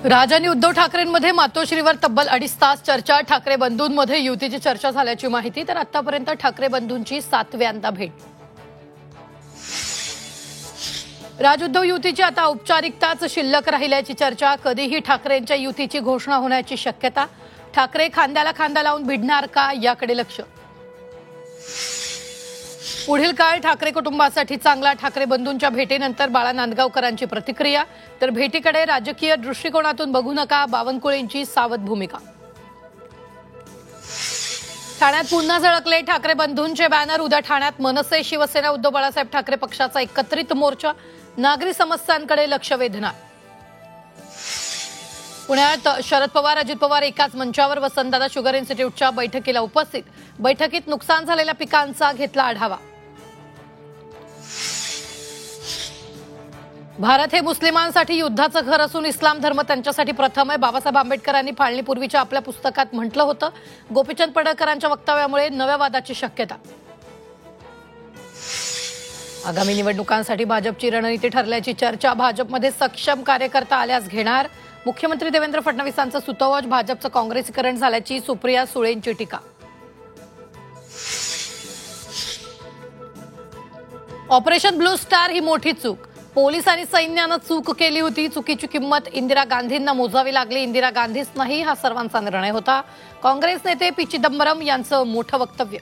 राज आणि उद्धव ठाकरेंमध्ये मातोश्रीवर तब्बल 2.5 तास चर्चा। ठाकरे बंधूंमध्ये युतीची चर्चा झाल्याची माहिती। तर आतापर्यंत ठाकरे बंधूंची 7व्यांदा भेट। राज उद्धव युतीची आता औपचारिकताच शिल्लक राहिल्याची चर्चा। कधीही ठाकरेंच्या युतीची घोषणा होण्याची शक्यता। ठाकरे खांद्याला खांदा लावून भिडणार का याकडे लक्ष। पुढील काळ ठाकरे कुटुंबासाठी चांगला। ठाकरे बंधूंच्या भेटीनंतर बाळा नांदगावकरांची प्रतिक्रिया। तर भेटीकडे राजकीय दृष्टिकोनातून बघू नका, बावनकुळेंची सावध भूमिका। ठाण्यात पुन्हा झळकले ठाकरे बंधूंचे बॅनर। उद्या ठाण्यात मनसे, शिवसेना, उद्धव बाळासाहेब ठाकरे पक्षाचा एकत्रित मोर्चा। नागरी समस्यांकडे लक्ष वेधणार। पुण्यात शरद पवार, अजित पवार एकाच मंचावर। वसंतदादा शुगर इन्स्टिट्यूटच्या बैठकीला उपस्थित। बैठकीत नुकसान झालेल्या पिकांचा घेतला आढावा। भारत हे मुस्लिमांसाठी युद्धाचं घर असून इस्लाम धर्म त्यांच्यासाठी प्रथम आहे। बाबासाहेब आंबेडकरांनी फाळणीपूर्वीच्या आपल्या पुस्तकात म्हटलं होतं। गोपीचंद पडळकरांच्या वक्तव्यामुळे नव्या वादाची शक्यता। आगामी निवडणुकांसाठी भाजपची रणनीती ठरल्याची चर्चा। भाजपमध्ये सक्षम कार्यकर्ता आल्यास घेणार। मुख्यमंत्री देवेंद्र फडणवीसांचं सुतोवाच। भाजपचं काँग्रेसीकरण झाल्याची सुप्रिया सुळेंची टीका। ऑपरेशन ब्लू स्टार ही मोठी चूक। पोलीस आणि सैन्यानं चूक केली होती। चुकीची किंमत इंदिरा गांधींना मोजावी लागली। इंदिरा गांधीच नाही, हा सर्वांचा निर्णय होता। काँग्रेस नेते पी चिदंबरम यांचं मोठं वक्तव्य।